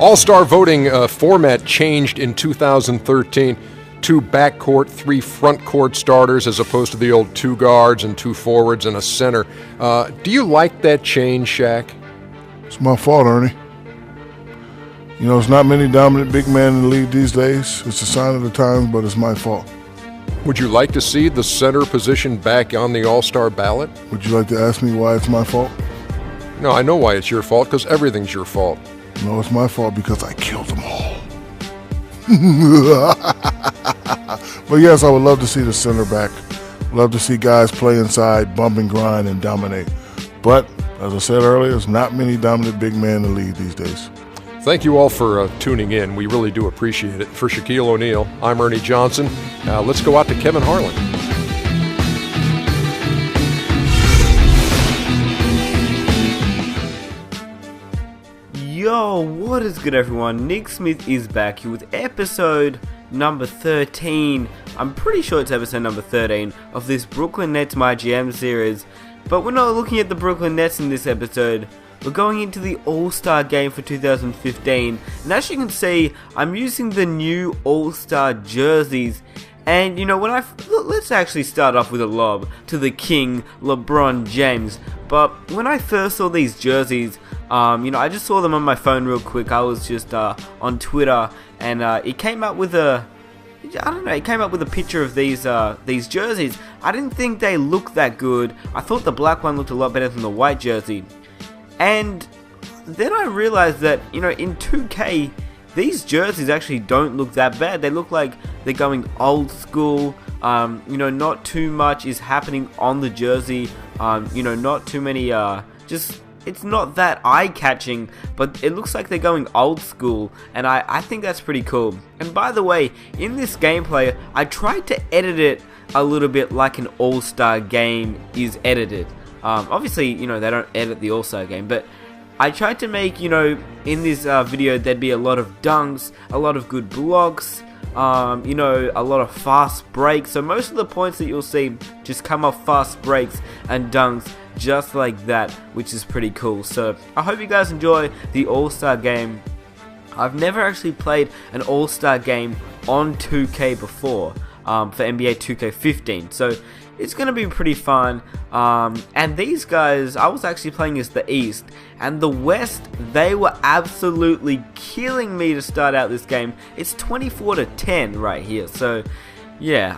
All-Star voting format changed in 2013. 2 backcourt, 3 front court starters as opposed to the old 2 guards and 2 forwards and a center. Do you like that change, Shaq? It's my fault, Ernie. You know, there's not many dominant big men in the league these days. It's a sign of the times, but it's my fault. Would you like to see the center position back on the All-Star ballot? Would you like to ask me why it's my fault? No, I know why it's your fault, because everything's your fault. No, it's my fault because I killed them all. But yes, I would love to see the center back. Love to see guys play inside, bump and grind, and dominate. But, as I said earlier, there's not many dominant big men in the league these days. Thank you all for tuning in. We really do appreciate it. For Shaquille O'Neal, I'm Ernie Johnson. Let's go out to Kevin Harlan. Yo, what is good, everyone? Nick Smith is back here with episode number 13. I'm pretty sure it's episode number 13 of this Brooklyn Nets My GM series. But we're not looking at the Brooklyn Nets in this episode. We're going into the All-Star game for 2015. And as you can see, I'm using the new All-Star jerseys. And you know, let's actually start off with a lob to the King, LeBron James. But when I first saw these jerseys, I just saw them on my phone real quick. I was just on Twitter, and it came up with it came up with a picture of these jerseys. I didn't think they looked that good. I thought the black one looked a lot better than the white jersey. And then I realized that, in 2K, these jerseys actually don't look that bad. They look like they're going old school. Not too much is happening on the jersey. Not too many, it's not that eye-catching, but it looks like they're going old school, and I think that's pretty cool. And by the way, in this gameplay, I tried to edit it a little bit like an All-Star game is edited. Obviously, they don't edit the All-Star game, but I tried to make, in this video, there'd be a lot of dunks, a lot of good blocks, a lot of fast breaks. So most of the points that you'll see just come off fast breaks and dunks just like that, which is pretty cool. So I hope you guys enjoy the All-Star game. I've never actually played an All-Star game on 2K before, for NBA 2K15. So it's going to be pretty fun. And these guys, I was actually playing as the East. And the West, they were absolutely killing me to start out this game. It's 24-10 right here. So, yeah,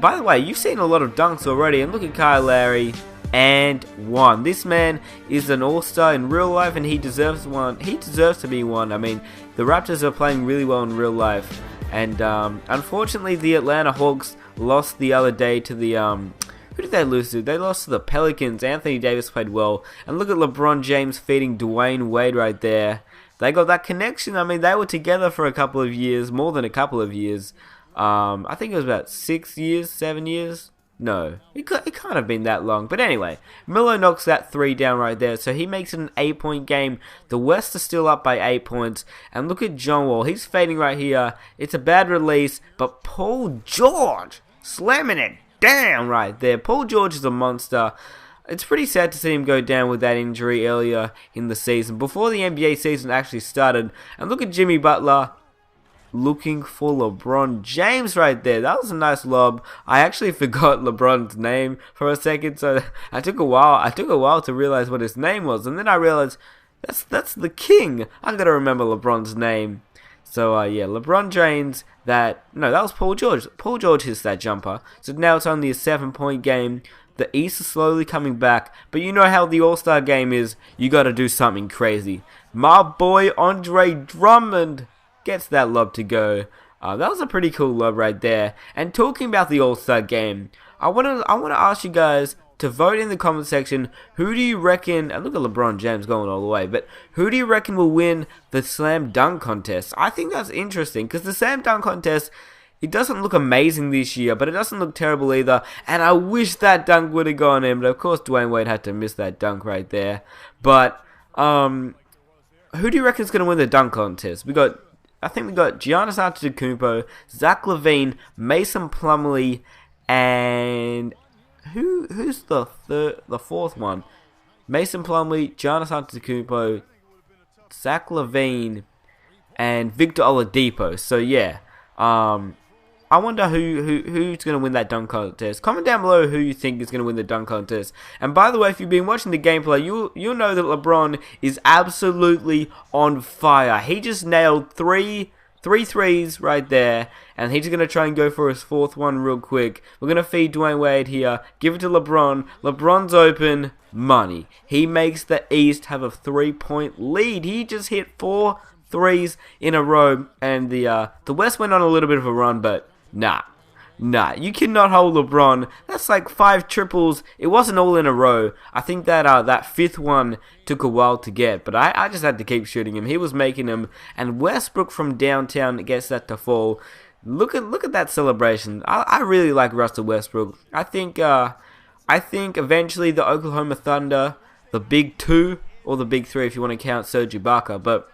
by the way, you've seen a lot of dunks already. And look at Kyle Lowry. And one. This man is an all-star in real life, and he deserves one. He deserves to be one. The Raptors are playing really well in real life. And, unfortunately, the Atlanta Hawks lost the other day to the, who did they lose to? They lost to the Pelicans. Anthony Davis played well. And look at LeBron James feeding Dwayne Wade right there. They got that connection. They were together for a couple of years, more than a couple of years. I think it was about 6 years, 7 years. No, it can't have been that long. But anyway, Melo knocks that 3 down right there. So he makes it an 8-point game. The West are still up by 8 points. And look at John Wall. He's fading right here. It's a bad release. But Paul George slamming it down right there. Paul George is a monster. It's pretty sad to see him go down with that injury earlier in the season, before the NBA season actually started. And look at Jimmy Butler looking for LeBron James right there. That was a nice lob. I actually forgot LeBron's name for a second, so I took a while to realize what his name was, and then I realized that's the King. I gotta remember LeBron's name. So yeah, LeBron James. That was Paul George. Paul George hits that jumper. So now it's only a 7-point game. The East is slowly coming back, but you know how the All-Star game is. You gotta do something crazy. My boy Andre Drummond gets that lob to go. That was a pretty cool lob right there. And talking about the All-Star game, I want to ask you guys to vote in the comment section. Who do you reckon, and look at LeBron James going all the way, but who do you reckon will win the slam dunk contest? I think that's interesting, because the slam dunk contest, it doesn't look amazing this year, but it doesn't look terrible either. And I wish that dunk would have gone in, but of course Dwayne Wade had to miss that dunk right there. But who do you reckon is going to win the dunk contest? I think we got Giannis Antetokounmpo, Zach LaVine, Mason Plumlee, and who's the fourth one? Mason Plumlee, Giannis Antetokounmpo, Zach LaVine, and Victor Oladipo. So yeah, I wonder who's going to win that dunk contest. Comment down below who you think is going to win the dunk contest. And by the way, if you've been watching the gameplay, you'll know that LeBron is absolutely on fire. He just nailed three threes right there, and he's going to try and go for his fourth one real quick. We're going to feed Dwayne Wade here, give it to LeBron. LeBron's open, money. He makes the East have a 3-point lead. He just hit 4 threes in a row, and the West went on a little bit of a run, but nah, you cannot hold LeBron. That's like 5 triples. It wasn't all in a row. I think that that 5th one took a while to get, but I just had to keep shooting him. He was making them, and Westbrook from downtown gets that to fall. Look at that celebration. I really like Russell Westbrook. I think eventually the Oklahoma Thunder, the Big 2 or the Big 3 if you want to count Serge Ibaka, but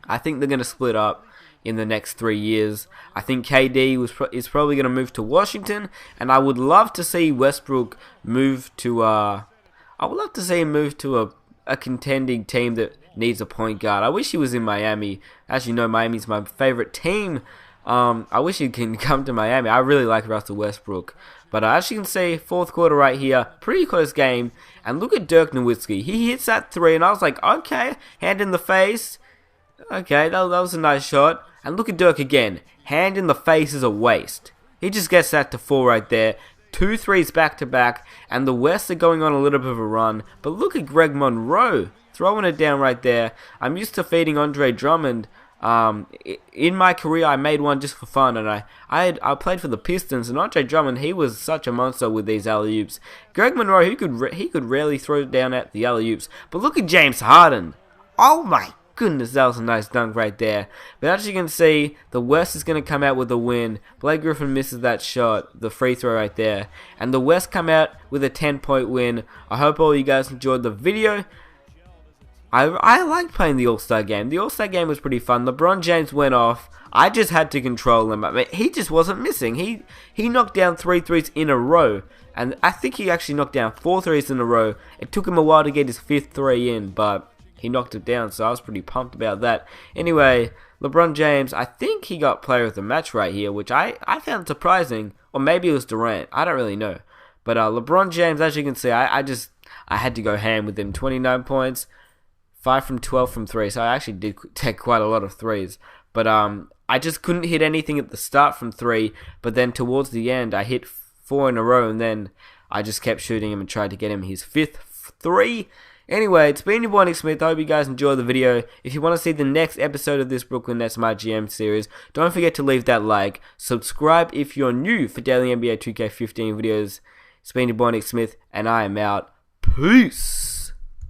I think they're going to split up in the next 3 years. I think KD is probably going to move to Washington, and I would love to see Westbrook move to I would love to see him move to a contending team that needs a point guard. I wish he was in Miami. As you know, Miami's my favorite team. I wish he can come to Miami. I really like Russell Westbrook. But as you can see, fourth quarter right here, pretty close game. And look at Dirk Nowitzki. He hits that 3, and I was like, okay, hand in the face. Okay, that was a nice shot. And look at Dirk again. Hand in the face is a waste. He just gets that to 4 right there. 2 threes back to back. And the West are going on a little bit of a run. But look at Greg Monroe throwing it down right there. I'm used to feeding Andre Drummond. In my career, I made one just for fun, and I played for the Pistons, and Andre Drummond, he was such a monster with these alley-oops. Greg Monroe, he could rarely throw down at the alley-oops, but look at James Harden. Oh my goodness, that was a nice dunk right there. But as you can see, the West is going to come out with a win. Blake Griffin misses that shot, the free throw right there, and the West come out with a 10-point win. I hope all you guys enjoyed the video. I like playing the All-Star game. The All-Star game was pretty fun. LeBron James went off. I just had to control him. I mean, he just wasn't missing. He knocked down 3 threes in a row. And I think he actually knocked down 4 threes in a row. It took him a while to get his 5th 3 in, but he knocked it down, so I was pretty pumped about that. Anyway, LeBron James, I think he got player of the match right here, which I found surprising. Or maybe it was Durant. I don't really know. But LeBron James, as you can see, I had to go ham with him. 29 points. 5 from 12 from 3, so I actually did take quite a lot of threes. But I just couldn't hit anything at the start from 3, but then towards the end, I hit 4 in a row, and then I just kept shooting him and tried to get him his 5th 3. Anyway, it's been your boy Nick Smith. I hope you guys enjoyed the video. If you want to see the next episode of this Brooklyn Nets My GM series, don't forget to leave that like. Subscribe if you're new for daily NBA 2K15 videos. It's been your boy Nick Smith, and I am out. Peace!